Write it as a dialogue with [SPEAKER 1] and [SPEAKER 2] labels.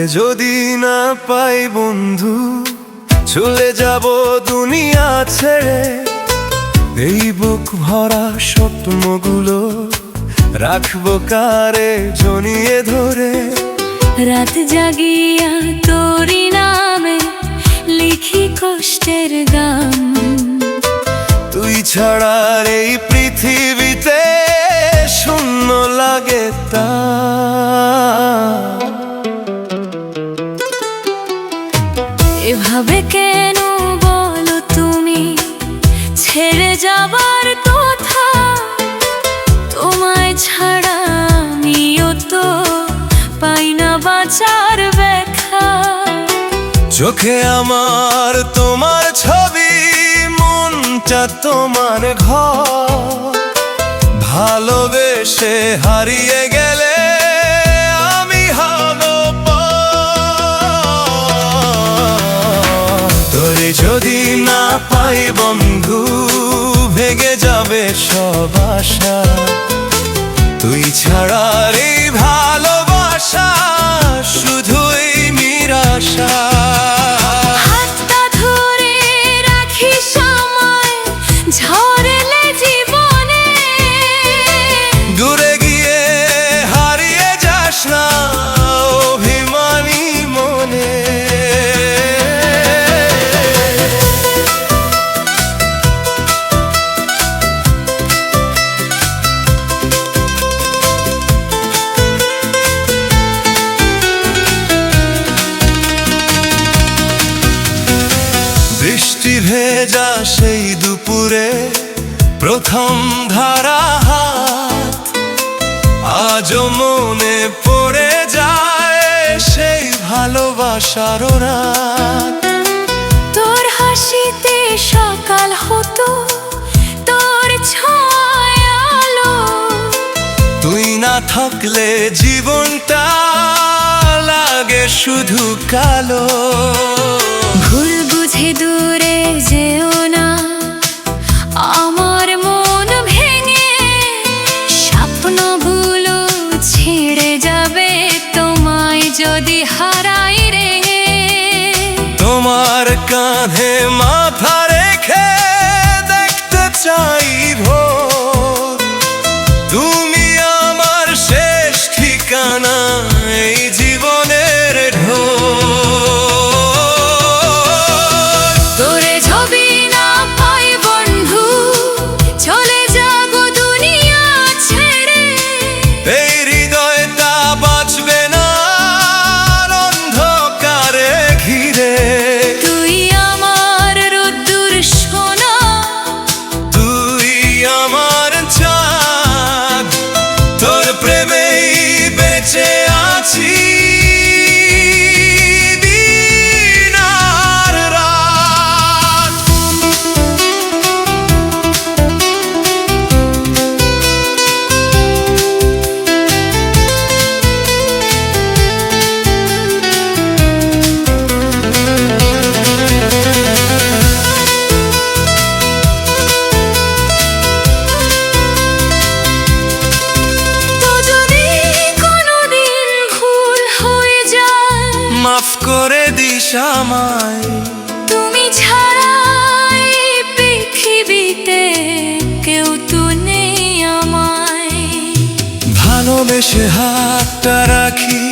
[SPEAKER 1] তোরে যদি না পাই বন্ধু, চলে যাব দুনিয়া ছেড়ে। এই বুক ভরা স্বপ্নগুলো রাখবো কারে জড়িয়ে ধরে।
[SPEAKER 2] রাত জাগিয়া তোরি নামে লিখি কষ্টের গান।
[SPEAKER 1] তুই ছাড়া এই পৃথিবীতে শূন্য লাগে তা।
[SPEAKER 2] এভাবে কেন বলো তুমি ছেড়ে যাবার কথা? তোমায় ছাড়া আমিও তো পাই না বাঁচার ব্যাখ্যা।
[SPEAKER 1] চোখে আমার তোমার ছবি, মনটা তোমার ঘর। ভালোবেসে হারিয়ে গেলে আমি হব পর। তোরে যদি না পাই বন্ধু, ভেঙে যাবে সব আশা। তুই ছাড়া এই ভালোবাসা শুধুই নিরাশা।
[SPEAKER 2] হাতটা ধরে রাখি সময় ঝরেলে জীবনে।
[SPEAKER 1] দূরে গিয়ে হারিয়ে যাস না অভিমানী মনে। বৃষ্টি ভেজা সেই দুপুরে প্রথম ধারা হাত, আজও মনে পড়ে যায় সেই ভালোবাসার রাত।
[SPEAKER 2] তোর হাসিতে সকাল হতো, তোর ছয় আলো।
[SPEAKER 1] তুই না থাকলে জীবনটা লাগে শুধু কালো।
[SPEAKER 2] ভুল বুঝে দূরে যেও না, আমার মন ভেঙে স্বপ্নগুলো ছেড়ে যাবে তোমায় যদি হারাই রে।
[SPEAKER 1] তোমার কাঁধে মাথা রেখে দেখতে চাই ভোর। তুমি আমার শেষ ঠিকানা এই জীবনের ঢোর।
[SPEAKER 2] তোরে যদি না পাই বন্ধু, চলে যাব দুনিয়া ছেড়ে।
[SPEAKER 1] এই হৃদয়টা বাঁচবে না অন্ধকারে ঘিরে।
[SPEAKER 2] তুই আমার রোদ্দুর সোনা,
[SPEAKER 1] তুই আমার চাঁদ, তোর প্রেমেই বেঁচে আছি দিন আর রাত।
[SPEAKER 2] তো যদি কোনোদিন ভুল হয়ে যায়,
[SPEAKER 1] মাফ করে দিস আমায়।
[SPEAKER 2] তুমি ছাড়া এই পৃথিবীতে কেউ তো নেই আমায়।
[SPEAKER 1] ভালোবেসে হাতটা রাখি